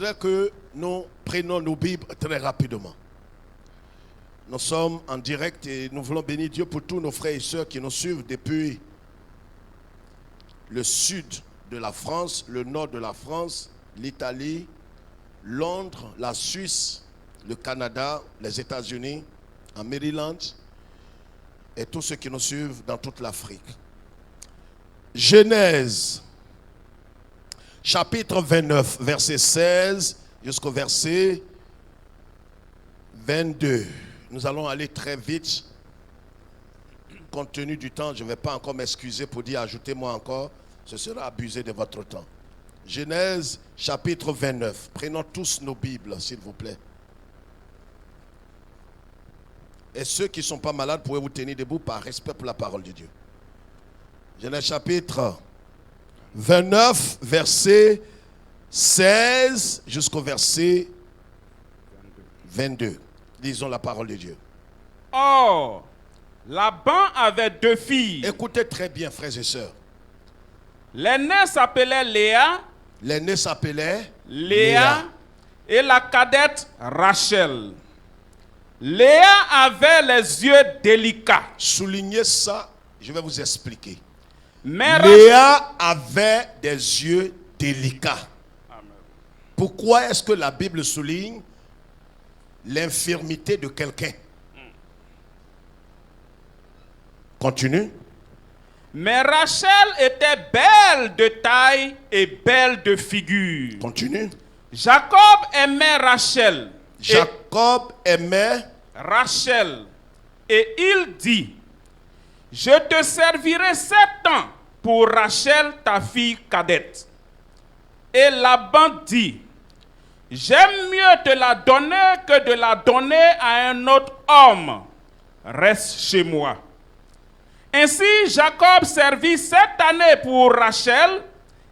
voudrais que nous prenions nos Bibles très rapidement. Nous sommes en direct et nous voulons bénir Dieu pour tous nos frères et sœurs qui nous suivent depuis le sud de la France, le nord de la France, l'Italie, Londres, la Suisse, le Canada, les États-Unis, en Maryland et tous ceux qui nous suivent dans toute l'Afrique. Genèse, chapitre 29, verset 16 jusqu'au verset 22. Nous allons aller très vite. Compte tenu du temps, je ne vais pas encore m'excuser pour dire ajoutez-moi encore. Ce sera abusé de votre temps. Genèse, chapitre 29. Prenons tous nos Bibles, s'il vous plaît. Et ceux qui ne sont pas malades, pourraient vous tenir debout par respect pour la parole de Dieu. Genèse, chapitre 29, verset 16 jusqu'au verset 22. Lisons la parole de Dieu. Or, Laban avait 2 filles. Écoutez très bien, frères et sœurs. L'aînée s'appelait Léa. L'aînée s'appelait Léa. Et la cadette Rachel. Léa avait les yeux délicats. Soulignez ça, je vais vous expliquer. Mais Léa avait des yeux délicats. Amen. Pourquoi est-ce que la Bible souligne l'infirmité de quelqu'un? Continue. Mais Rachel était belle de taille et belle de figure. Continue. Jacob aimait Rachel. Jacob aimait Rachel. Et il dit, je te servirai 7 ans pour Rachel, ta fille cadette. Et Laban dit, j'aime mieux te la donner que de la donner à un autre homme. Reste chez moi. Ainsi, Jacob servit 7 années pour Rachel,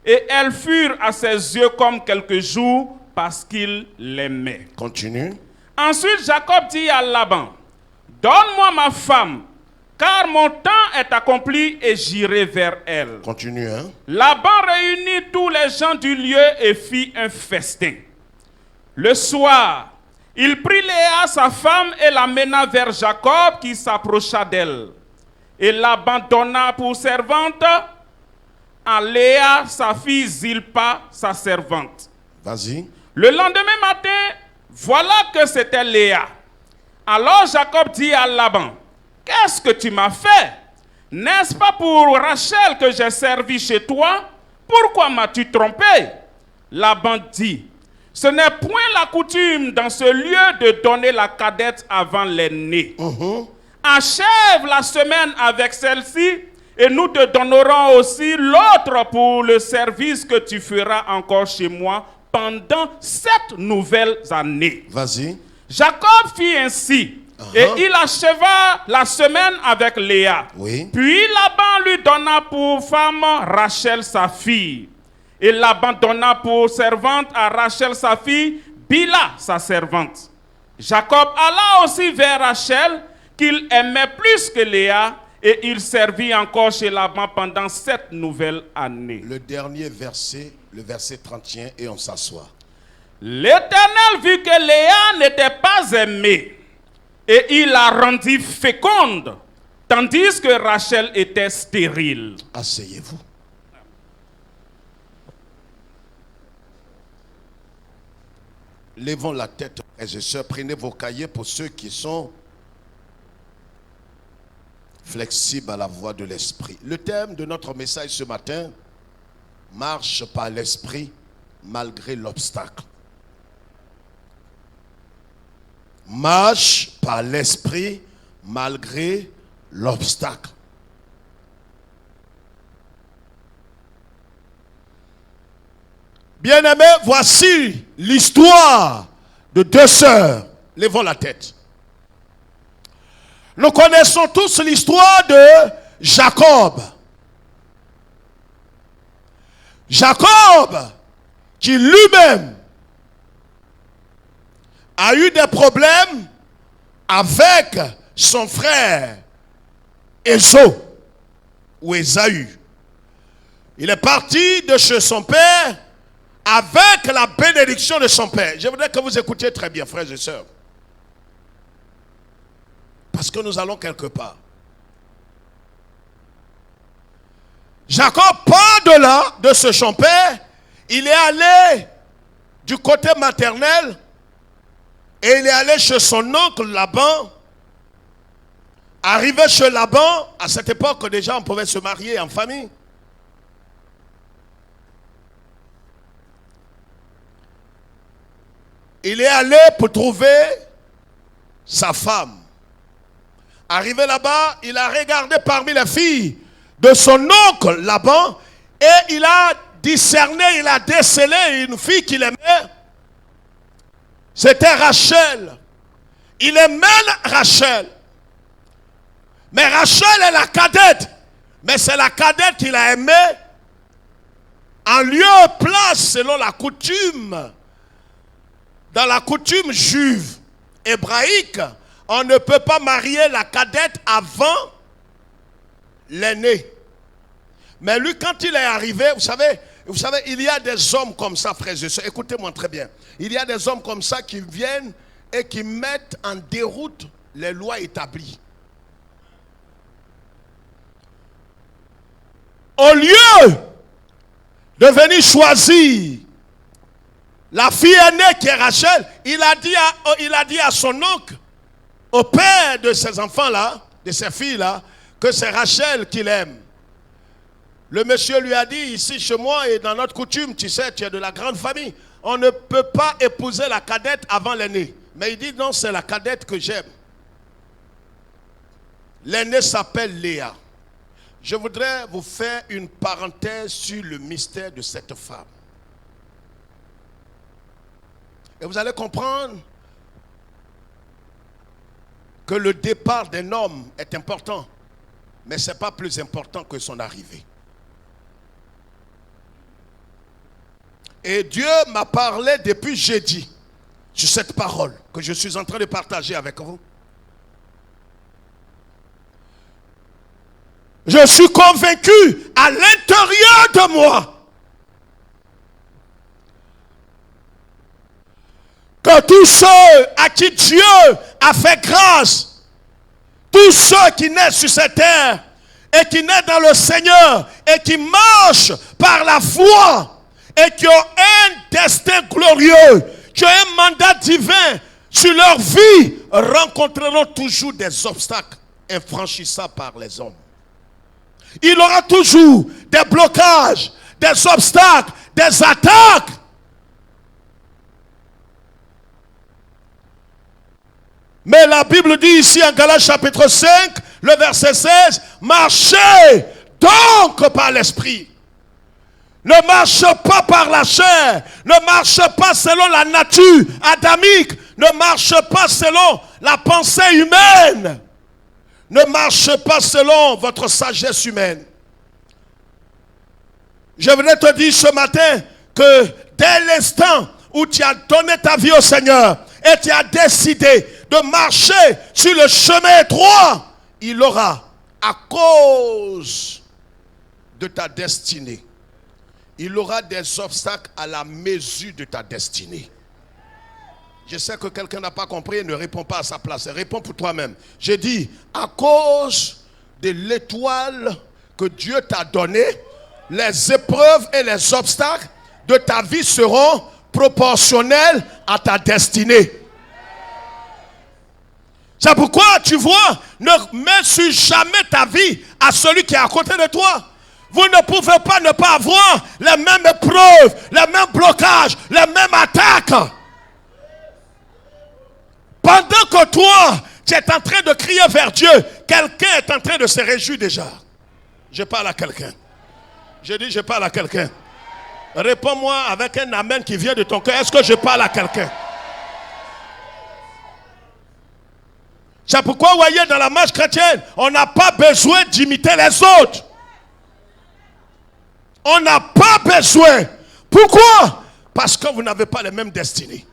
et elles furent à ses yeux comme quelques jours parce qu'il l'aimait. Continue. Ensuite, Jacob dit à Laban, donne-moi ma femme, car mon temps est accompli et j'irai vers elle. Continue, hein. Laban réunit tous les gens du lieu et fit un festin. Le soir, il prit Léa, sa femme, et l'amena vers Jacob qui s'approcha d'elle. Et Laban donna pour servante à Léa, sa fille Zilpa, sa servante. Vas-y. Le lendemain matin, voilà que c'était Léa. Alors Jacob dit à Laban, qu'est-ce que tu m'as fait? N'est-ce pas pour Rachel que j'ai servi chez toi? Pourquoi m'as-tu trompé? Laban dit, ce n'est point la coutume dans ce lieu de donner la cadette avant l'aînée. Achève la semaine avec celle-ci et nous te donnerons aussi l'autre pour le service que tu feras encore chez moi pendant 7 nouvelles années. Vas-y. Jacob fit ainsi et il acheva la semaine avec Léa. Oui. Puis Laban lui donna pour femme Rachel sa fille. Et Laban donna pour servante à Rachel sa fille Bila sa servante. Jacob alla aussi vers Rachel qu'il aimait plus que Léa, et il servit encore chez Laban pendant 7 nouvelles années. Le dernier verset, le verset 31, et on s'assoit. L'Éternel vit que Léa n'était pas aimée, et il la rendit féconde, tandis que Rachel était stérile. Asseyez-vous. Levons la tête, frères et sœurs, prenez vos cahiers pour ceux qui sont flexibles à la voix de l'esprit. Le thème de notre message ce matin, marche par l'esprit malgré l'obstacle. Marche par l'esprit malgré l'obstacle. Bien-aimés, voici l'histoire de 2 sœurs. Levons la tête. Nous connaissons tous l'histoire de Jacob. Jacob, qui lui-même a eu des problèmes avec son frère Ésaü ou Ésaü. Il est parti de chez son père avec la bénédiction de son père. Je voudrais que vous écoutiez très bien, frères et sœurs. Parce que nous allons quelque part. Jacob part de là, de ce champ-père. Il est allé du côté maternel et il est allé chez son oncle Laban. Arrivé chez Laban, à cette époque déjà on pouvait se marier en famille. Il est allé pour trouver sa femme. Arrivé là-bas, il a regardé parmi les filles de son oncle Laban et il a discerné, il a décelé une fille qu'il aimait. C'était Rachel. Il aimait Rachel. Mais Rachel est la cadette. Mais c'est la cadette qu'il a aimée en lieu et place selon la coutume. Dans la coutume juive, hébraïque, on ne peut pas marier la cadette avant l'aîné. Mais lui, quand il est arrivé, vous savez, il y a des hommes comme ça, frères et sœurs. Écoutez-moi très bien. Il y a des hommes comme ça qui viennent et qui mettent en déroute les lois établies. Au lieu de venir choisir la fille aînée qui est Rachel, il a dit à son oncle, au père de ces enfants-là, de ces filles-là, que c'est Rachel qu'il aime. Le monsieur lui a dit, ici chez moi et dans notre coutume, tu sais, tu es de la grande famille, on ne peut pas épouser la cadette avant l'aînée. Mais il dit, non, c'est la cadette que j'aime. L'aînée s'appelle Léa. Je voudrais vous faire une parenthèse sur le mystère de cette femme. Et vous allez comprendre que le départ d'un homme est important, mais ce n'est pas plus important que son arrivée. Et Dieu m'a parlé depuis jeudi sur cette parole que je suis en train de partager avec vous. Je suis convaincu à l'intérieur de moi que tous ceux à qui Dieu a fait grâce, tous ceux qui naissent sur cette terre et qui naissent dans le Seigneur et qui marchent par la foi et qui ont un destin glorieux, qui ont un mandat divin sur leur vie, rencontreront toujours des obstacles infranchissables par les hommes. Il aura toujours des blocages, des obstacles, des attaques. Mais la Bible dit ici en Galates chapitre 5, le verset 16, marchez donc par l'esprit. Ne marche pas par la chair, ne marche pas selon la nature adamique, ne marche pas selon la pensée humaine. Ne marchez pas selon votre sagesse humaine. Je voudrais te dire ce matin que dès l'instant où tu as donné ta vie au Seigneur et tu as décidé de marcher sur le chemin droit, il aura, à cause de ta destinée, il aura des obstacles à la mesure de ta destinée. Je sais que quelqu'un n'a pas compris et ne répond pas à sa place. Réponds pour toi-même. J'ai dit, à cause de l'étoile que Dieu t'a donnée, les épreuves et les obstacles de ta vie seront proportionnels à ta destinée. C'est pourquoi, tu vois, ne mets jamais ta vie à celui qui est à côté de toi. Vous ne pouvez pas ne pas avoir les mêmes épreuves, les mêmes blocages, les mêmes attaques. Pendant que toi, tu es en train de crier vers Dieu, quelqu'un est en train de se réjouir déjà. Je parle à quelqu'un. Je dis, je parle à quelqu'un. Réponds-moi avec un amen qui vient de ton cœur. Est-ce que je parle à quelqu'un? C'est pourquoi, vous voyez, dans la marche chrétienne, on n'a pas besoin d'imiter les autres. On n'a pas besoin. Pourquoi? Parce que vous n'avez pas les mêmes destinées.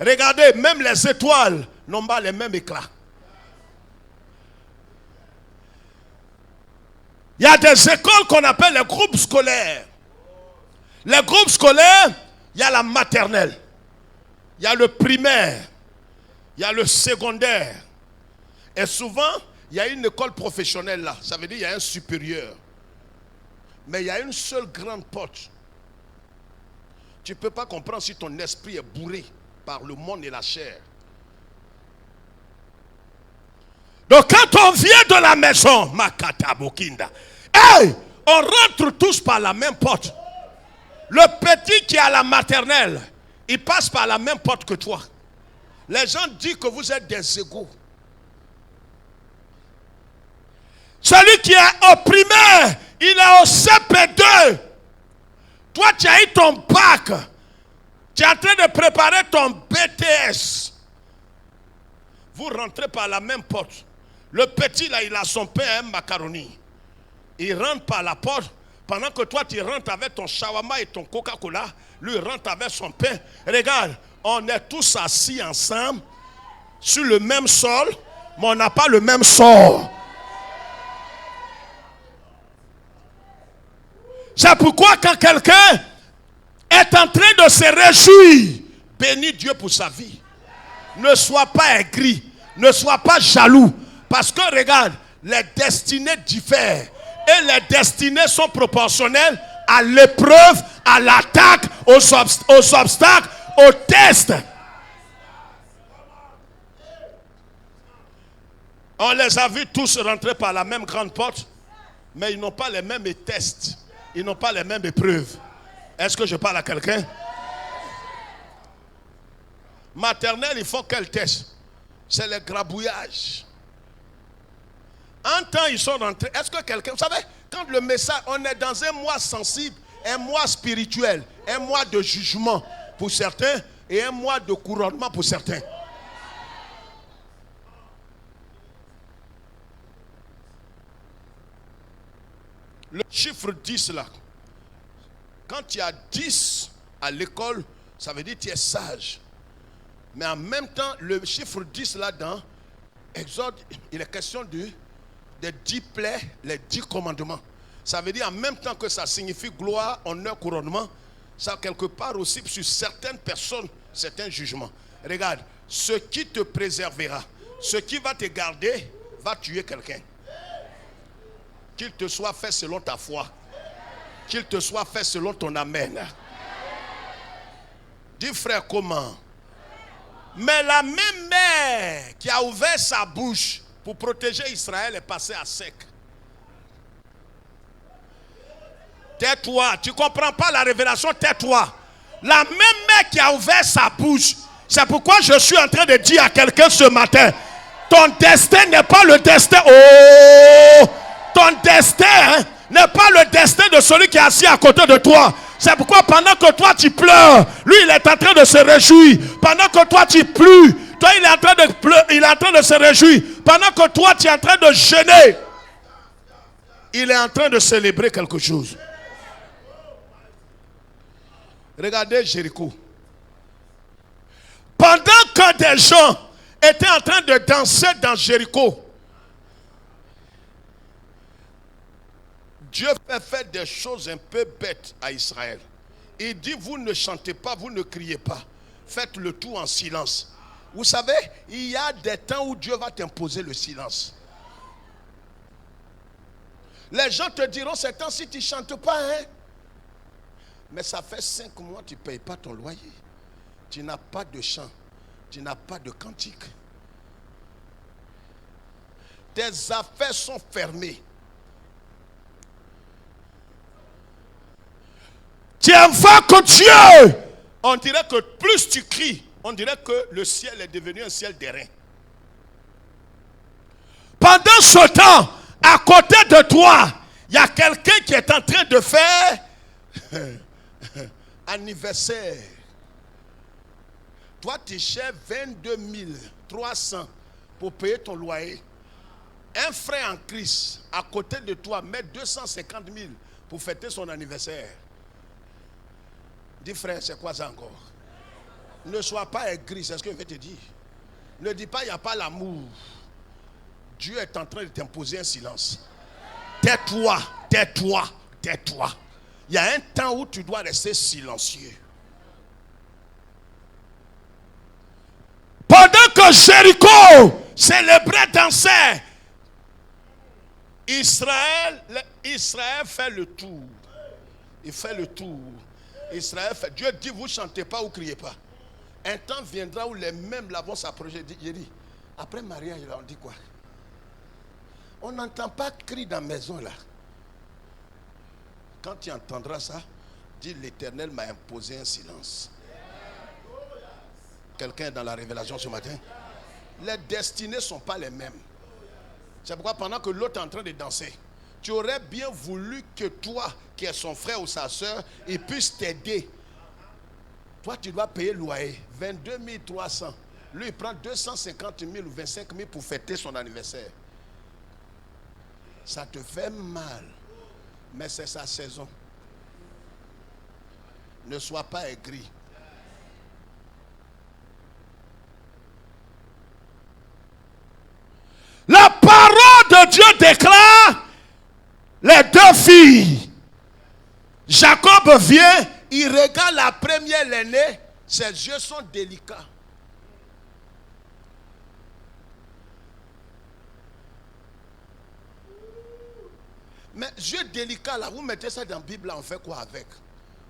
Regardez, même les étoiles n'ont pas les mêmes éclats. Il y a des écoles qu'on appelle les groupes scolaires. Les groupes scolaires il y a la maternelle, il y a le primaire, il y a le secondaire. Et souvent, il y a une école professionnelle là. Ça veut dire qu'il y a un supérieur. Mais il y a une seule grande porte. Tu ne peux pas comprendre si ton esprit est bourré par le monde et la chair. Donc quand on vient de la maison, Makata Bokinda, hey, on rentre tous par la même porte. Le petit qui est à la maternelle, il passe par la même porte que toi. Les gens disent que vous êtes des égaux. Celui qui est au primaire, il est au CP2. Toi, tu as eu ton bac. Tu es en train de préparer ton BTS. Vous rentrez par la même porte. Le petit, là, il a son pain et un macaroni. Il rentre par la porte. Pendant que toi, tu rentres avec ton shawarma et ton Coca-Cola. Lui, il rentre avec son pain. Regarde, on est tous assis ensemble sur le même sol, mais on n'a pas le même sort. C'est pourquoi quand quelqu'un est en train de se réjouir, bénis Dieu pour sa vie. Ne sois pas aigri, ne sois pas jaloux. Parce que regarde, les destinées diffèrent. Et les destinées sont proportionnelles à l'épreuve, à l'attaque, aux obstacles, aux tests. On les a vus tous rentrer par la même grande porte, mais ils n'ont pas les mêmes tests. Ils n'ont pas les mêmes épreuves. Est-ce que je parle à quelqu'un? Maternelle, il faut quel test? C'est le grabouillage. En temps, ils sont rentrés. Est-ce que quelqu'un... Vous savez, quand le message... On est dans un mois sensible, un mois spirituel, un mois de jugement pour certains et un mois de couronnement pour certains. Le chiffre 10 là, quand il y a 10 à l'école, ça veut dire que tu es sage. Mais en même temps, le chiffre 10 là dans Exode, il est question des 10 plaies, les 10 commandements. Ça veut dire en même temps que ça signifie gloire, honneur, couronnement, ça quelque part aussi sur certaines personnes, certains jugements. Regarde, ce qui te préservera, ce qui va te garder, va tuer quelqu'un. Qu'il te soit fait selon ta foi. Qu'il te soit fait selon ton amen. Dis frère, comment? Mais la même mère qui a ouvert sa bouche pour protéger Israël est passée à sec. Tais-toi, tu ne comprends pas la révélation, tais-toi. La même mère qui a ouvert sa bouche, c'est pourquoi je suis en train de dire à quelqu'un ce matin, ton destin n'est pas le destin. Oh! Ton destin n'est pas le destin de celui qui est assis à côté de toi. C'est pourquoi pendant que toi tu pleures, lui il est en train de se réjouir. Pendant que toi tu pleures, toi il est en train de pleurer, il est en train de se réjouir. Pendant que toi tu es en train de jeûner, il est en train de célébrer quelque chose. Regardez Jéricho. Pendant que des gens étaient en train de danser dans Jéricho, Dieu fait faire des choses un peu bêtes à Israël. Il dit, vous ne chantez pas, vous ne criez pas. Faites le tout en silence. Vous savez, il y a des temps où Dieu va t'imposer le silence. Les gens te diront, ces temps-ci, tu ne chantes pas, hein? Mais ça fait 5 mois, tu ne payes pas ton loyer. Tu n'as pas de chant. Tu n'as pas de cantique. Tes affaires sont fermées. Tu invoques que Dieu. On dirait que plus tu cries, on dirait que le ciel est devenu un ciel d'airain. Pendant ce temps, à côté de toi, il y a quelqu'un qui est en train de faire anniversaire. Toi, tu cherches 22 300 pour payer ton loyer. Un frère en Christ, à côté de toi, met 250 000 pour fêter son anniversaire. Dis frère, c'est quoi ça encore? Ne sois pas aigri, c'est ce que je vais te dire. Ne dis pas, il n'y a pas l'amour. Dieu est en train de t'imposer un silence. Tais-toi, tais-toi, tais-toi. Il y a un temps où tu dois rester silencieux. que Jéricho célébrait, dansait, Israël fait le tour. Il fait le tour. Israël fait. Dieu dit, vous ne chantez pas ou criez pas. Un temps viendra où les mêmes là vont s'approcher. Il dit, après mariage, on dit quoi? On n'entend pas cri dans la maison là. Quand tu entendras ça, dis, l'Éternel m'a imposé un silence. Quelqu'un est dans la révélation ce matin? Les destinées ne sont pas les mêmes. C'est pourquoi pendant que l'autre est en train de danser, tu aurais bien voulu que toi, qui es son frère ou sa soeur, il puisse t'aider. Toi, tu dois payer le loyer, 22 300. Lui, il prend 250 000 ou 25 000 pour fêter son anniversaire. Ça te fait mal, mais c'est sa saison. Ne sois pas aigri. La parole de Dieu déclare les deux filles. Jacob vient, il regarde la première, l'aînée, ses yeux sont délicats. Mais yeux délicats là, vous mettez ça dans la Bible là, on fait quoi avec?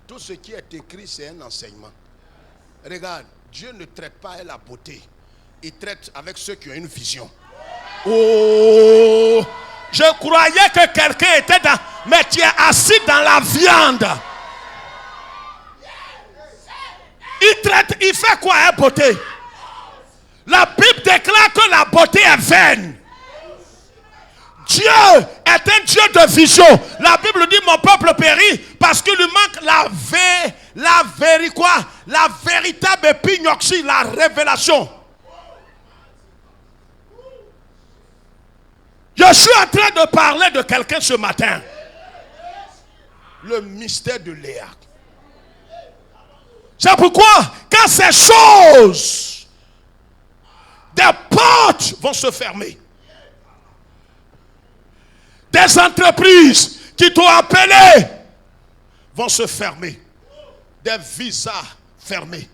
Tout ce qui est écrit, c'est un enseignement. Regarde, Dieu ne traite pas avec la beauté. Il traite avec ceux qui ont une vision. Oh, je croyais que quelqu'un était dans... Mais tu es assis dans la viande. Il fait quoi, hein, beauté? La Bible déclare que la beauté est vaine. Dieu est un Dieu de vision. La Bible dit, mon peuple périt parce qu'il lui manque la véritable épignoxie, la révélation. Je suis en train de parler de quelqu'un ce matin. Le mystère de Léa. C'est pourquoi, quand ces choses, des portes vont se fermer. Des entreprises qui t'ont appelé vont se fermer. Des visas fermés.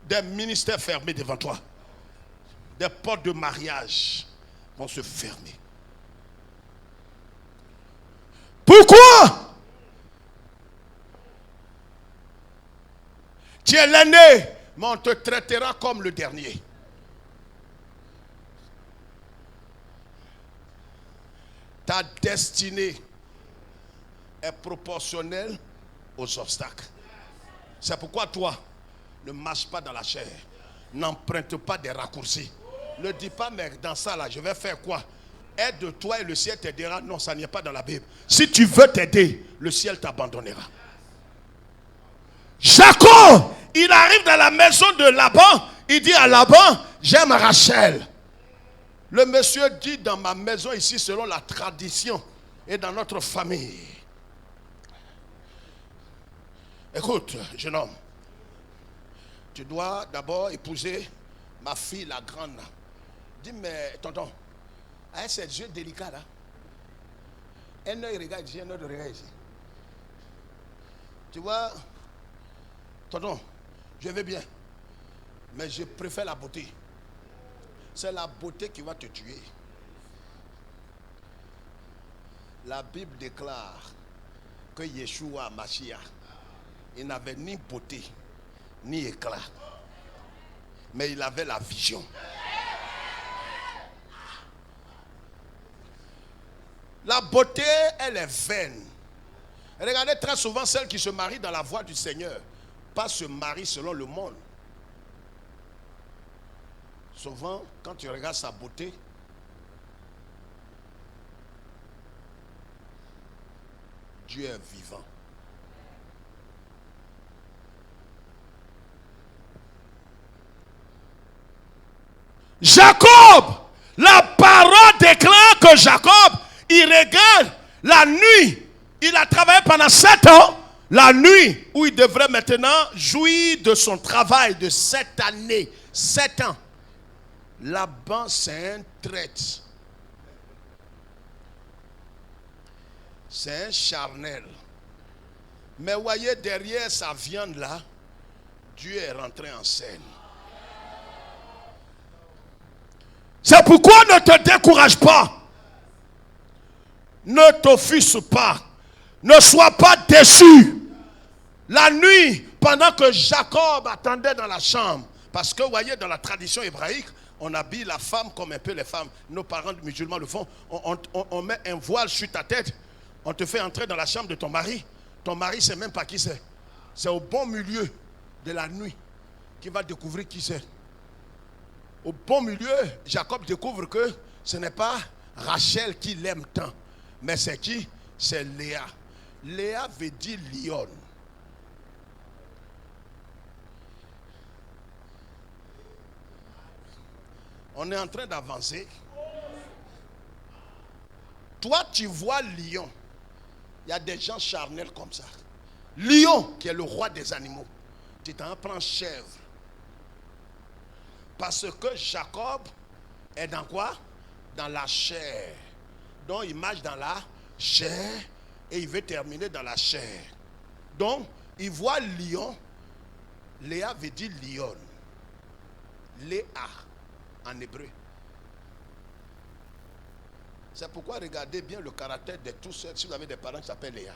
Des ministères fermés devant toi. Des portes de mariage vont se fermer. Pourquoi? Tu es l'aîné, mais on te traitera comme le dernier. Ta destinée est proportionnelle aux obstacles. C'est pourquoi toi, ne marche pas dans la chair. N'emprunte pas des raccourcis. Ne dis pas, mais dans ça là, je vais faire quoi? Aide-toi et le ciel t'aidera. Non, ça n'est pas dans la Bible. Si tu veux t'aider, le ciel t'abandonnera. Jacob, il arrive dans la maison de Laban. Il dit à Laban, j'aime Rachel. Le monsieur dit, dans ma maison ici, selon la tradition et dans notre famille. Écoute, jeune homme, tu dois d'abord épouser ma fille, la grande. Dis, mais tonton, avec ses yeux délicats là, un œil regarde ici, un autre regarde ici. Tu vois, tonton, je vais bien, mais je préfère la beauté. C'est la beauté qui va te tuer. La Bible déclare que Yeshua Mashiach, il n'avait ni beauté, ni éclat. Mais il avait la vision. La beauté, elle est vaine. Regardez très souvent celles qui se marient dans la voie du Seigneur, pas se marient selon le monde. Souvent, quand tu regardes sa beauté, Dieu est vivant. Jacob, la parole déclare que Jacob, il regarde la nuit. Il a travaillé pendant 7 ans. La nuit où il devrait maintenant jouir de son travail de 7 années. 7 ans. Laban, c'est un traître. C'est un charnel. Mais voyez, derrière sa viande là, Dieu est rentré en scène. C'est pourquoi ne te décourage pas. Ne t'offusque pas. Ne sois pas déçu. La nuit, pendant que Jacob attendait dans la chambre, parce que vous voyez, dans la tradition hébraïque, on habille la femme comme un peu les femmes. Nos parents musulmans le font. On met un voile sur ta tête. On te fait entrer dans la chambre de ton mari. Ton mari ne sait même pas qui c'est. C'est au bon milieu de la nuit qu'il va découvrir qui c'est. Au bon milieu, Jacob découvre que ce n'est pas Rachel qui l'aime tant. Mais c'est qui? C'est Léa. Léa veut dire lionne. On est en train d'avancer. Toi, tu vois lion. Il y a des gens charnels comme ça. Lion, qui est le roi des animaux. Tu t'en prends chèvre. Parce que Jacob est dans quoi? Dans la chair. Donc il marche dans la chair et il veut terminer dans la chair. Donc il voit lion. Léa veut dire lionne. Léa en hébreu. C'est pourquoi regardez bien le caractère de tous ceux. Si vous avez des parents qui s'appellent Léa.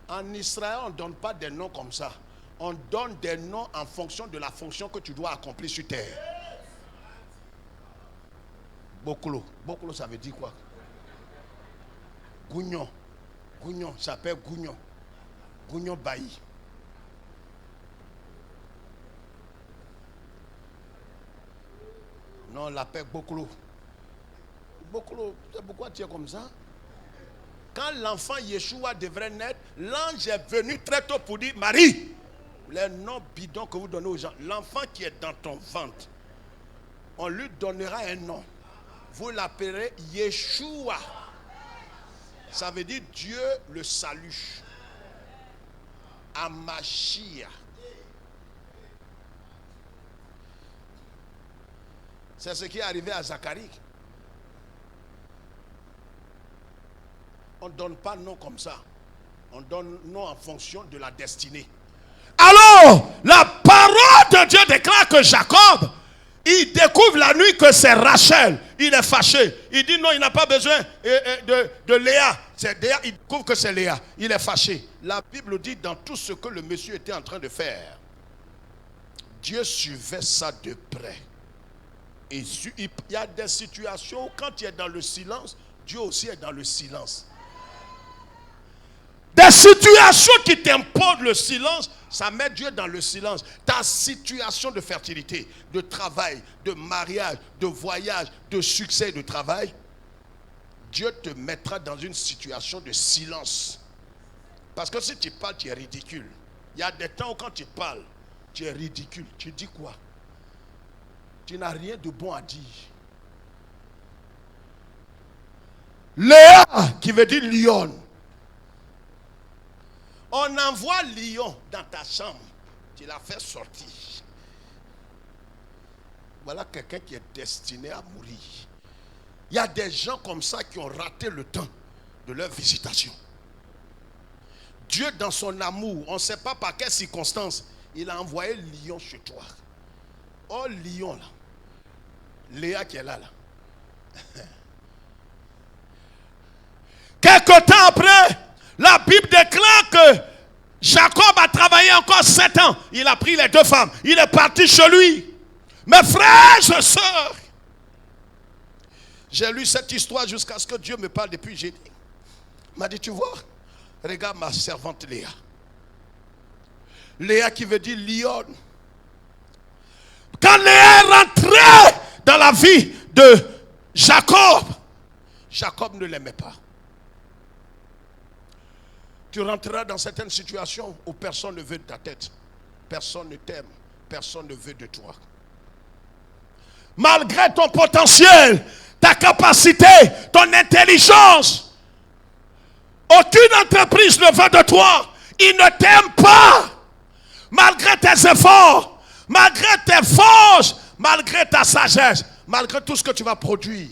En Israël, on ne donne pas des noms comme ça. On donne des noms en fonction de la fonction que tu dois accomplir sur terre. Bokolo. Bokolo, ça veut dire quoi? Gougnon. Gougnon, ça s'appelle Gougnon. Gougnon Bailly. Non, on l'appelle Bokolo. Bokolo, c'est pourquoi tu es comme ça? Quand l'enfant Yeshua devrait naître, l'ange est venu très tôt pour dire, Marie, les noms bidons que vous donnez aux gens, l'enfant qui est dans ton ventre, on lui donnera un nom. Vous l'appellerez Yeshua. Ça veut dire Dieu le salut. Amashia. C'est ce qui est arrivé à Zacharie. On ne donne pas nom comme ça. On donne nom en fonction de la destinée. Alors, la parole de Dieu déclare que Jacob, il découvre la nuit que c'est Rachel. Il est fâché. Il dit non, il n'a pas besoin de Léa. C'est Léa. Il découvre que c'est Léa. Il est fâché. La Bible dit dans tout ce que le monsieur était en train de faire, Dieu suivait ça de près. Et il y a des situations où quand tu es dans le silence, Dieu aussi est dans le silence. Des situations qui t'imposent le silence, ça met Dieu dans le silence. Ta situation de fertilité, de travail, de mariage, de voyage, de succès, de travail, Dieu te mettra dans une situation de silence. Parce que si tu parles, tu es ridicule. Il y a des temps où quand tu parles, tu es ridicule. Tu dis quoi? Tu n'as rien de bon à dire. Léa, qui veut dire lionne. On envoie lion dans ta chambre. Tu l'as fait sortir. Voilà quelqu'un qui est destiné à mourir. Il y a des gens comme ça qui ont raté le temps de leur visitation. Dieu, dans son amour, on ne sait pas par quelles circonstances, il a envoyé lion chez toi. Oh, lion là. Léa qui est là. Quelque temps après, la Bible déclare que Jacob a travaillé encore 7 ans. Il a pris les 2 femmes. Il est parti chez lui. Mes frères et sœurs, j'ai lu cette histoire jusqu'à ce que Dieu me parle depuis jeudi. Il m'a dit, tu vois, regarde ma servante Léa. Léa qui veut dire lionne. Quand Léa est rentrée dans la vie de Jacob, Jacob ne l'aimait pas. Tu rentreras dans certaines situations où personne ne veut de ta tête. Personne ne t'aime. Personne ne veut de toi. Malgré ton potentiel, ta capacité, ton intelligence, aucune entreprise ne veut de toi. Ils ne t'aiment pas. Malgré tes efforts, malgré tes forces, malgré ta sagesse, malgré tout ce que tu vas produire.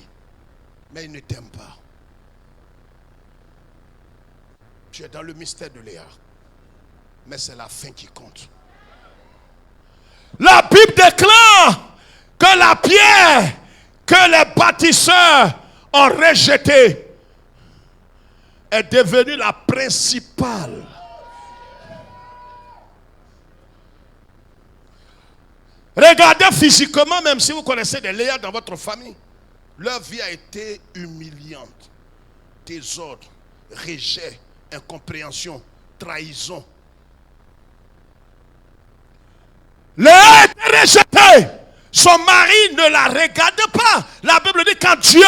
Mais ils ne t'aiment pas. Tu es dans le mystère de Léa. Mais c'est la fin qui compte. La Bible déclare que la pierre que les bâtisseurs ont rejetée est devenue la principale. Regardez physiquement, même si vous connaissez des Léa dans votre famille, leur vie a été humiliante. Désordre, rejet, incompréhension, trahison. Léa a été rejetée. Son mari ne la regarde pas. La Bible dit quand Dieu,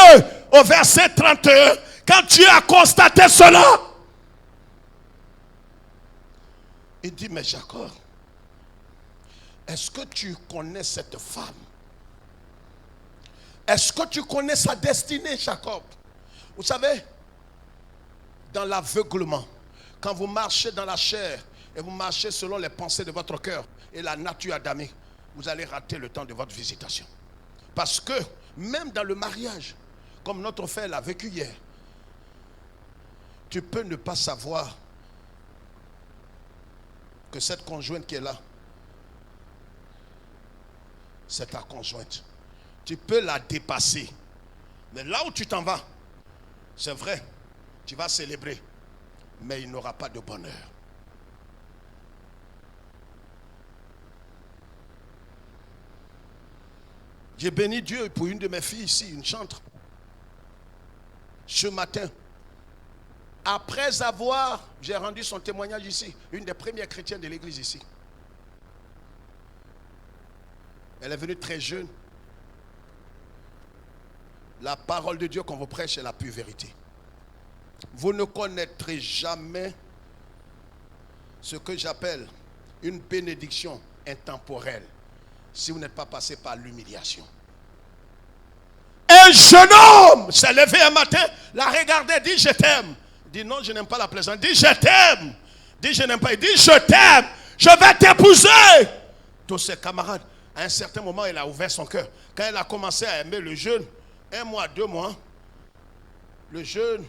au verset 31, quand Dieu a constaté cela, il dit, mais Jacob, est-ce que tu connais cette femme? Est-ce que tu connais sa destinée, Jacob? Vous savez, dans l'aveuglement, quand vous marchez dans la chair et vous marchez selon les pensées de votre cœur et la nature adamique, vous allez rater le temps de votre visitation. Parce que même dans le mariage, comme notre frère l'a vécu hier, tu peux ne pas savoir que cette conjointe qui est là, c'est ta conjointe. Tu peux la dépasser. Mais là où tu t'en vas, c'est vrai, tu vas célébrer, mais il n'aura pas de bonheur. J'ai béni Dieu pour une de mes filles ici, une chantre. Ce matin, après avoir, j'ai rendu son témoignage ici, une des premières chrétiennes de l'église ici. Elle est venue très jeune. La parole de Dieu qu'on vous prêche est la pure vérité. Vous ne connaîtrez jamais ce que j'appelle une bénédiction intemporelle si vous n'êtes pas passé par l'humiliation. Un jeune homme s'est levé un matin, la regardait, dit je t'aime. Dit non, je n'aime pas la plaisante. Dit je t'aime. Dit je n'aime pas. Il dit je t'aime. Je vais t'épouser. Tous ses camarades, à un certain moment, elle a ouvert son cœur. Quand elle a commencé à aimer le jeune, 1 mois, 2 mois, le jeune,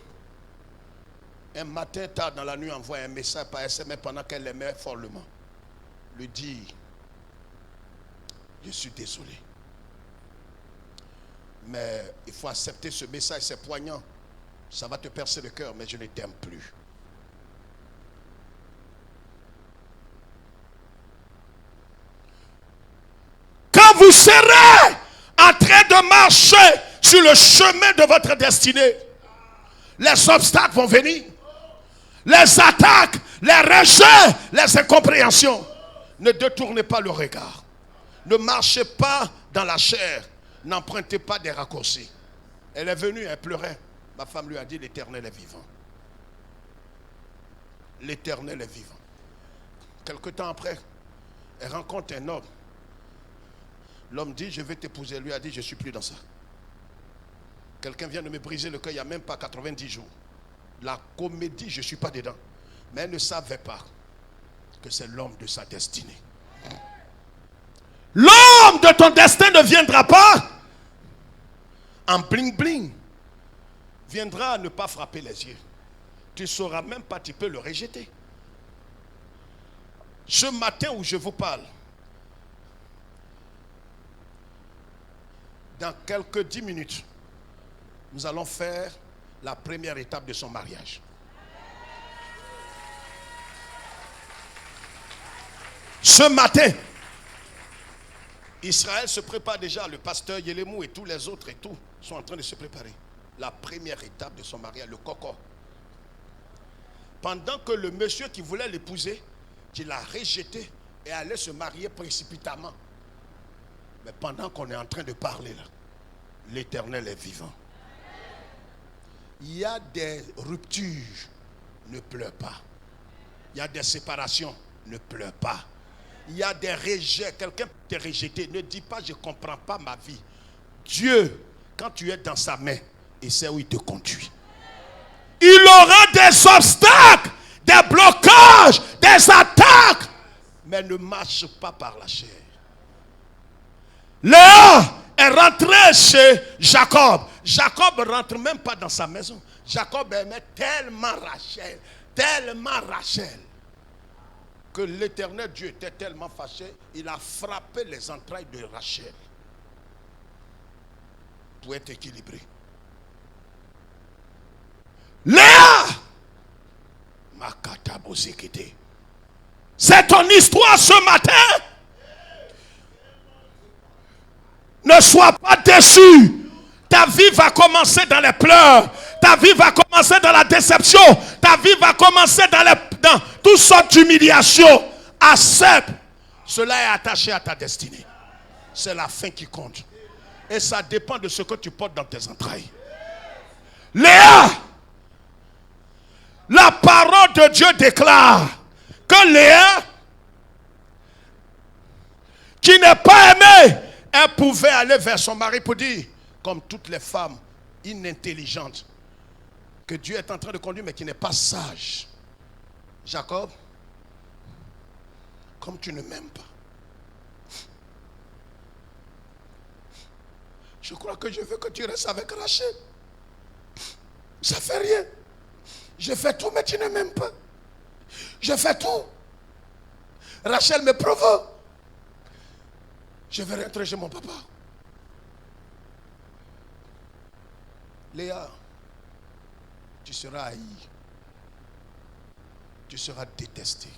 un matin tard dans la nuit, envoie un message par SMS pendant qu'elle l'aimait follement. Lui dit, je suis désolé. Mais il faut accepter ce message, c'est poignant. Ça va te percer le cœur, mais je ne t'aime plus. Quand vous serez en train de marcher sur le chemin de votre destinée, les obstacles vont venir. Les attaques, les rejets, les incompréhensions. Ne détournez pas le regard. Ne marchez pas dans la chair. N'empruntez pas des raccourcis. Elle est venue, elle pleurait. Ma femme lui a dit, l'Éternel est vivant. L'Éternel est vivant. Quelque temps après, elle rencontre un homme. L'homme dit, je vais t'épouser. Elle lui a dit, je ne suis plus dans ça. Quelqu'un vient de me briser le cœur il n'y a même pas 90 jours. La comédie, je ne suis pas dedans. Mais elle ne savait pas que c'est l'homme de sa destinée. L'homme de ton destin ne viendra pas en bling bling. Viendra à ne pas frapper les yeux. Tu ne sauras même pas, tu peux le rejeter. Ce matin où je vous parle, dans quelques 10 minutes, nous allons faire la première étape de son mariage. Ce matin, Israël se prépare déjà, le pasteur Yelemou et tous les autres et tout sont en train de se préparer. La première étape de son mariage, le coco. Pendant que le monsieur qui voulait l'épouser, qui l'a rejeté et allait se marier précipitamment. Mais pendant qu'on est en train de parler là, l'Éternel est vivant. Il y a des ruptures, ne pleure pas. Il y a des séparations, ne pleure pas. Il y a des rejets, quelqu'un peut te rejeter, ne dis pas je ne comprends pas ma vie. Dieu, quand tu es dans sa main, il sait où il te conduit. Il aura des obstacles, des blocages, des attaques, mais ne marche pas par la chair. Léa est rentrée chez Jacob. Jacob ne rentre même pas dans sa maison. Jacob aimait tellement Rachel, tellement Rachel. que l'Éternel Dieu était tellement fâché, il a frappé les entrailles de Rachel pour être équilibré. Léa, c'est ton histoire ce matin. Ne sois pas déçu. Ta vie va commencer dans les pleurs. Ta vie va commencer dans la déception. Ta vie va commencer dans toutes sortes d'humiliations. Accepte. Cela est attaché à ta destinée. C'est la fin qui compte. Et ça dépend de ce que tu portes dans tes entrailles. Léa, la parole de Dieu déclare que Léa, qui n'est pas aimée, elle pouvait aller vers son mari pour dire, comme toutes les femmes inintelligentes, que Dieu est en train de conduire mais qui n'est pas sage. Jacob, comme tu ne m'aimes pas, je crois que je veux que tu restes avec Rachel. Ça fait rien. Je fais tout mais tu ne m'aimes pas. Je fais tout. Rachel me provoque. Je vais rentrer chez mon papa. Léa, tu seras haï. Tu seras détesté.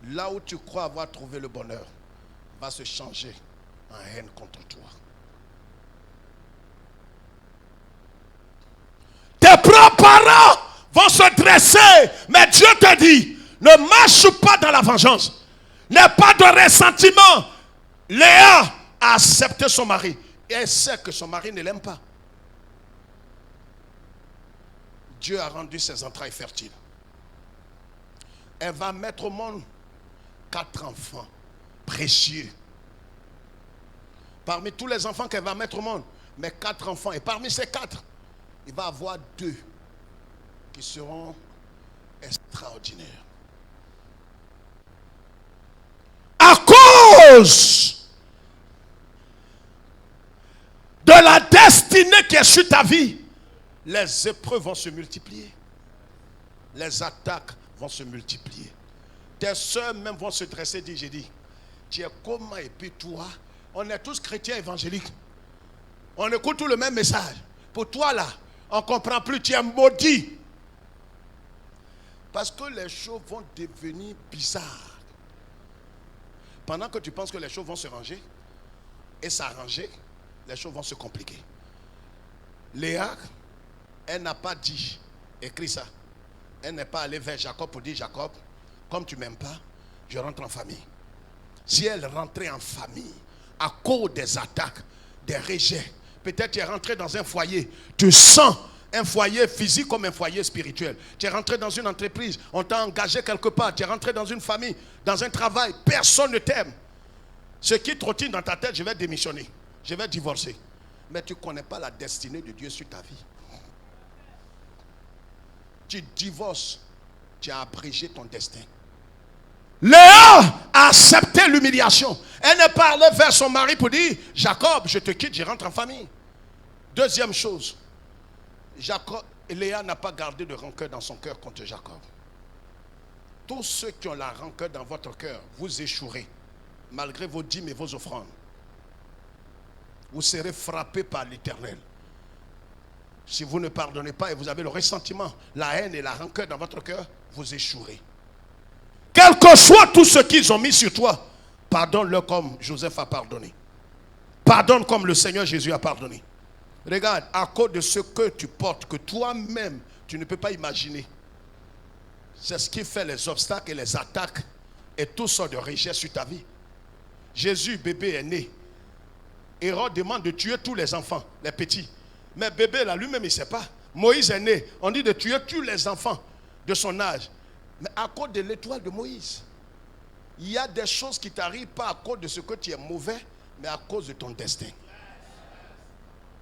Là où tu crois avoir trouvé le bonheur, va se changer en haine contre toi. Tes propres parents vont se dresser, mais Dieu te dit, ne marche pas dans la vengeance. N'aie pas de ressentiment. Léa a accepté son mari. Et elle sait que son mari ne l'aime pas. Dieu a rendu ses entrailles fertiles. Elle va mettre au monde 4 enfants précieux. Parmi tous les enfants qu'elle va mettre au monde, mais 4 enfants. Et parmi ces 4, il va y avoir 2 qui seront extraordinaires. À cause de la destinée qui est sur ta vie, les épreuves vont se multiplier. Les attaques vont se multiplier. Tes soeurs même vont se dresser et dire, j'ai dit, tu es comment et puis toi, on est tous chrétiens évangéliques. On écoute tout le même message. Pour toi là, on ne comprend plus, tu es maudit. Parce que les choses vont devenir bizarres. Pendant que tu penses que les choses vont se ranger et s'arranger, les choses vont se compliquer. Léa, elle n'a pas dit, écrit ça. Elle n'est pas allée vers Jacob pour dire, Jacob, comme tu ne m'aimes pas, je rentre en famille. Si elle rentrait en famille, à cause des attaques, des rejets, peut-être tu es rentré dans un foyer, tu sens un foyer physique comme un foyer spirituel. Tu es rentré dans une entreprise, on t'a engagé quelque part, tu es rentré dans une famille, dans un travail, personne ne t'aime. Ce qui trottine dans ta tête, je vais démissionner, je vais divorcer. Mais tu ne connais pas la destinée de Dieu sur ta vie. Tu divorces, tu as abrégé ton destin. Léa a accepté l'humiliation. Elle n'est pas allée vers son mari pour dire, Jacob, je te quitte, je rentre en famille. Deuxième chose, Léa n'a pas gardé de rancœur dans son cœur contre Jacob. Tous ceux qui ont la rancœur dans votre cœur, vous échouerez, malgré vos dîmes et vos offrandes. Vous serez frappés par l'Éternel. Si vous ne pardonnez pas et vous avez le ressentiment, la haine et la rancœur dans votre cœur, vous échouerez. Quel que soit tout ce qu'ils ont mis sur toi, pardonne-le comme Joseph a pardonné. Pardonne comme le Seigneur Jésus a pardonné. Regarde, à cause de ce que tu portes, que toi-même, tu ne peux pas imaginer. C'est ce qui fait les obstacles et les attaques et toutes sortes de richesses sur ta vie. Jésus, bébé, est né. Hérode demande de tuer tous les enfants, les petits. Mais bébé, là, lui-même, il ne sait pas. Moïse est né. On dit de tuer tous les enfants de son âge. Mais à cause de l'étoile de Moïse, il y a des choses qui t'arrivent pas à cause de ce que tu es mauvais, mais à cause de ton destin.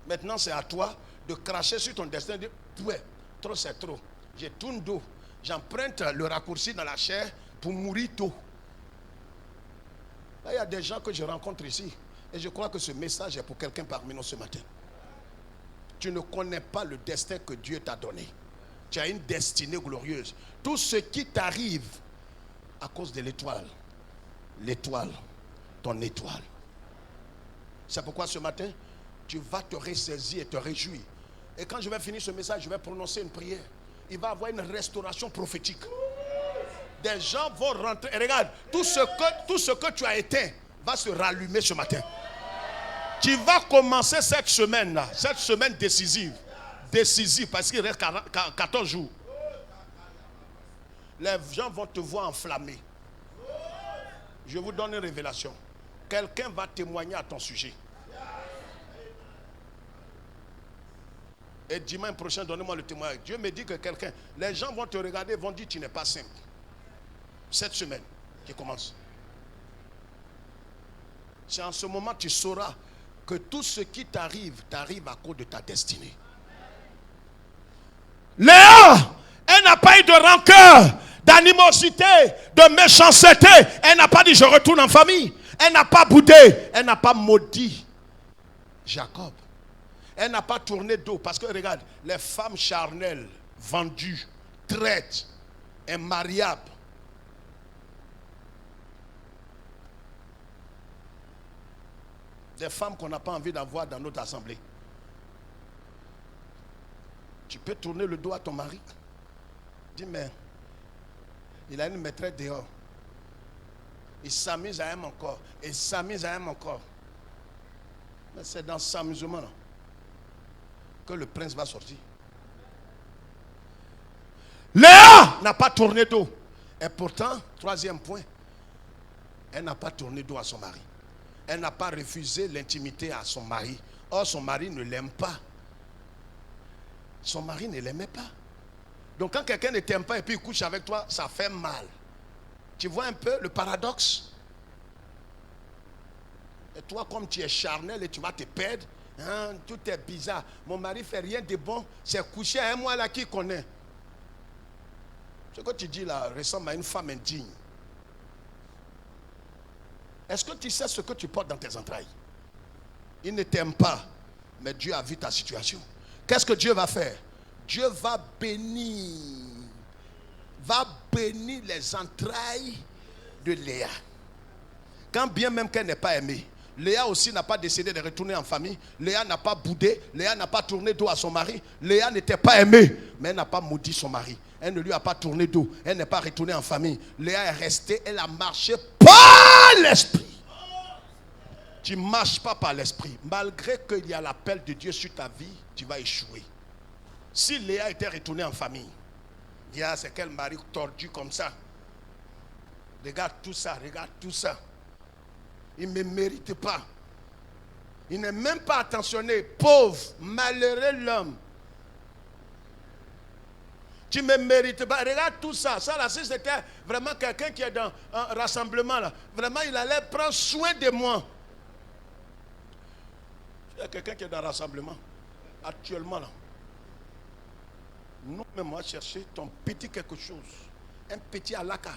Maintenant, c'est à toi de cracher sur ton destin, de dire, ouais, trop c'est trop. Je tourne dos. J'emprunte le raccourci dans la chair pour mourir tôt. Là, il y a des gens que je rencontre ici. Et je crois que ce message est pour quelqu'un parmi nous ce matin. Tu ne connais pas le destin que Dieu t'a donné. Tu as une destinée glorieuse. Tout ce qui t'arrive À cause de l'étoile. L'étoile. Ton étoile. C'est pourquoi ce matin, tu vas te ressaisir et te réjouir. Et quand je vais finir ce message, je vais prononcer une prière. Il va y avoir une restauration prophétique. Des gens vont rentrer. Et regarde, tout ce que tu as éteint va se rallumer ce matin. Tu vas commencer cette semaine-là, cette semaine décisive. Décisive parce qu'il reste 14 jours. Les gens vont te voir enflammé. Je vous donne une révélation. Quelqu'un va témoigner à ton sujet. Et dimanche prochain, donnez-moi le témoignage. Dieu me dit que quelqu'un, les gens vont te regarder, vont dire tu n'es pas simple. Cette semaine qui commence. C'est en ce moment que tu sauras que tout ce qui t'arrive, t'arrive à cause de ta destinée. Léa, elle n'a pas eu de rancœur, d'animosité, de méchanceté. Elle n'a pas dit je retourne en famille. Elle n'a pas boudé. Elle n'a pas maudit Jacob. Elle n'a pas tourné dos. Parce que regarde, les femmes charnelles, vendues, traites, immariables. Des femmes qu'on n'a pas envie d'avoir dans notre assemblée. Tu peux tourner le dos à ton mari. Dis mais il a une maîtresse dehors. Il s'amuse à elle encore. Il s'amuse à elle encore. Mais c'est dans cet amusement que le prince va sortir. Léa n'a pas tourné dos. Et pourtant, troisième point, elle n'a pas tourné dos à son mari. Elle n'a pas refusé l'intimité à son mari. Or, son mari ne l'aime pas. Son mari ne l'aimait pas. Donc, quand quelqu'un ne t'aime pas et puis il couche avec toi, ça fait mal. Tu vois un peu le paradoxe? Et toi, comme tu es charnel et tu vas te perdre, hein, tout est bizarre. Mon mari fait rien de bon, c'est coucher à un mois là qui connaît. Ce que tu dis là ressemble à une femme indigne. Est-ce que tu sais ce que tu portes dans tes entrailles? Il ne t'aime pas, mais Dieu a vu ta situation. Qu'est-ce que Dieu va faire? Dieu va bénir les entrailles de Léa. Quand bien même qu'elle n'est pas aimée, Léa aussi n'a pas décidé de retourner en famille. Léa n'a pas boudé. Léa n'a pas tourné dos à son mari. Léa n'était pas aimée, mais elle n'a pas maudit son mari. Elle ne lui a pas tourné dos. Elle n'est pas retournée en famille. Léa est restée. Elle a marché par l'esprit. Tu ne marches pas par l'esprit. Malgré qu'il y a l'appel de Dieu sur ta vie, tu vas échouer. Si Léa était retournée en famille, c'est quel mari tordu comme ça. Regarde tout ça, regarde tout ça. Il ne me mérite pas. Il n'est même pas attentionné. Pauvre, malheureux l'homme. Tu ne me mérites pas. Regarde tout ça. Ça là, si c'était vraiment quelqu'un qui est dans un rassemblement là, vraiment il allait prendre soin de moi. Il y a quelqu'un qui est dans un rassemblement. Actuellement là. Non, mais moi chercher ton petit quelque chose. Un petit alaka.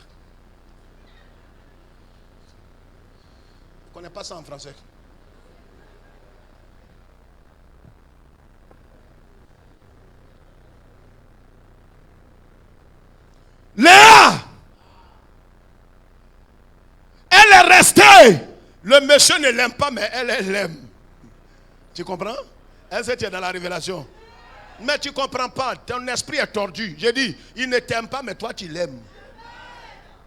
On ne connaît pas ça en français. Léa, elle est restée. Le monsieur ne l'aime pas, mais elle l'aime. Tu comprends? Elle sait que tu es dans la révélation. Mais tu ne comprends pas. Ton esprit est tordu. J'ai dit, il ne t'aime pas, mais toi tu l'aimes.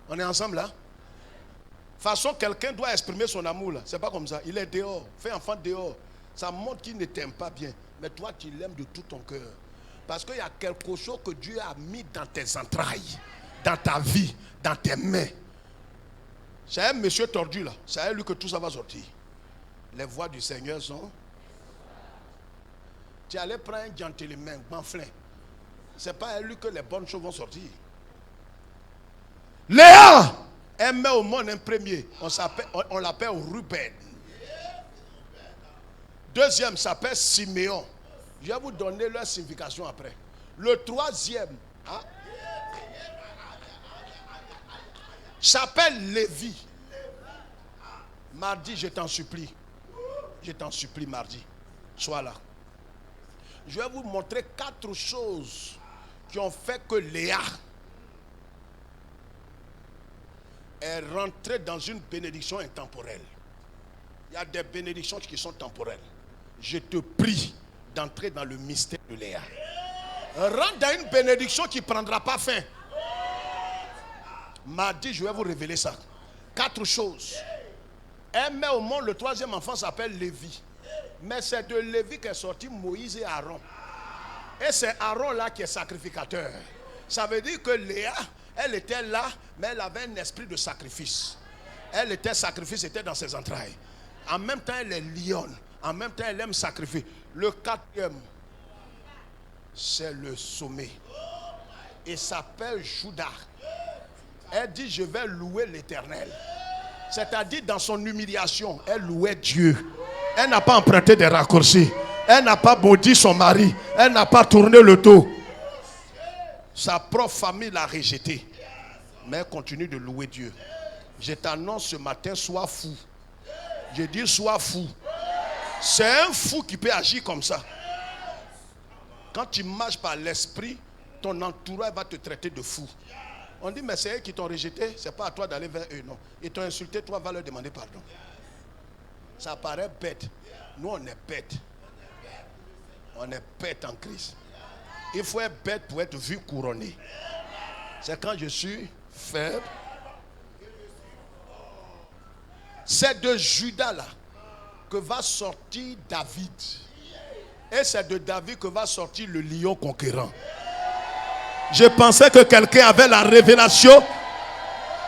On est ensemble là? De toute façon, quelqu'un doit exprimer son amour là. C'est pas comme ça. Il est dehors. Fais enfant dehors. Ça montre qu'il ne t'aime pas bien. Mais toi, tu l'aimes de tout ton cœur. Parce qu'il y a quelque chose que Dieu a mis dans tes entrailles, dans ta vie, dans tes mains. C'est un monsieur tordu là. C'est à lui que tout ça va sortir. Les voix du Seigneur sont. Tu allais prendre un gentleman, Manflin. C'est pas à lui que les bonnes choses vont sortir. Léa! Elle met au monde un premier. On l'appelle Ruben. Deuxième s'appelle Siméon. Je vais vous donner leur signification après. Le troisième s'appelle Lévi. Mardi, je t'en supplie. Je t'en supplie mardi. Sois là. Je vais vous montrer 4 choses qui ont fait que Léa est rentrée dans une bénédiction intemporelle. Il y a des bénédictions qui sont temporelles. Je te prie d'entrer dans le mystère de Léa. Rentre dans une bénédiction qui ne prendra pas fin. Mardi, je vais vous révéler ça. 4 choses. Elle met au monde le 3e enfant, s'appelle Lévi. Mais c'est de Lévi qu'est sorti Moïse et Aaron. Et c'est Aaron là qui est sacrificateur. Ça veut dire que Léa, elle était là, mais elle avait un esprit de sacrifice. Elle était sacrifice, était dans ses entrailles. En même temps, elle est lionne. En même temps, elle aime sacrifier. Le 4e, c'est le sommet. Il s'appelle Judas. Elle dit, je vais louer l'Éternel. C'est-à-dire, dans son humiliation, elle louait Dieu. Elle n'a pas emprunté des raccourcis. Elle n'a pas maudit son mari. Elle n'a pas tourné le dos. Sa propre famille l'a rejetée. Mais elle continue de louer Dieu. Je t'annonce ce matin, sois fou. Je dis, sois fou. C'est un fou qui peut agir comme ça. Quand tu marches par l'esprit, ton entourage va te traiter de fou. On dit, mais c'est eux qui t'ont rejeté, c'est pas à toi d'aller vers eux, non. Ils t'ont insulté, toi, va leur demander pardon. Ça paraît bête. Nous, on est bête. On est bête en Christ. Il faut être bête pour être vu couronné. C'est quand je suis faible. C'est de Judas là que va sortir David. Et c'est de David que va sortir le lion conquérant. Je pensais que quelqu'un avait la révélation.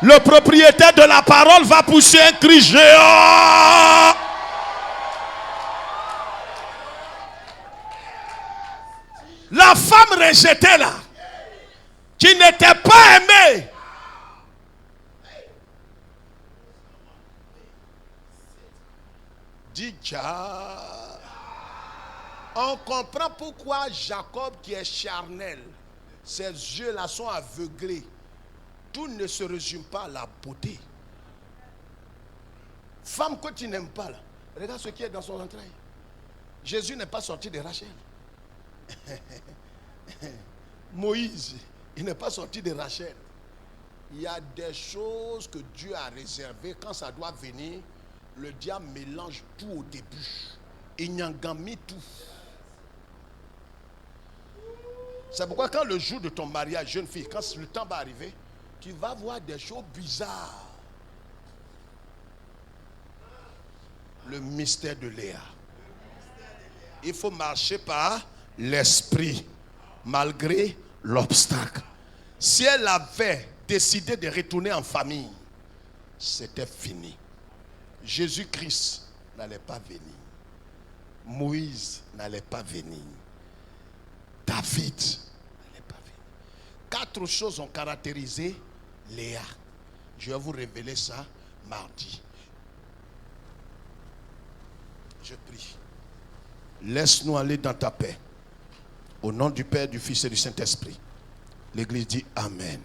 Le propriétaire de la parole va pousser un cri géant. La femme rejetée là, qui n'était pas aimée. Dit ja. On comprend pourquoi Jacob, qui est charnel, ses yeux là sont aveuglés. Tout ne se résume pas à la beauté. Femme que tu n'aimes pas là, regarde ce qui est dans son entraille. Jésus n'est pas sorti de Rachel. Moïse, il n'est pas sorti de Rachel. Il y a des choses que Dieu a réservées. Quand ça doit venir, le diable mélange tout au début. Il n'y tout. C'est pourquoi quand le jour de ton mariage, jeune fille, quand le temps va arriver, tu vas voir des choses bizarres. Le mystère de Léa. Il faut marcher par l'esprit, malgré l'obstacle. Si elle avait décidé de retourner en famille, c'était fini. Jésus-Christ n'allait pas venir. Moïse n'allait pas venir. David n'allait pas venir. 4 choses ont caractérisé Léa. Je vais vous révéler ça mardi. Je prie. Laisse-nous aller dans ta paix. Au nom du Père, du Fils et du Saint-Esprit. L'Église dit Amen.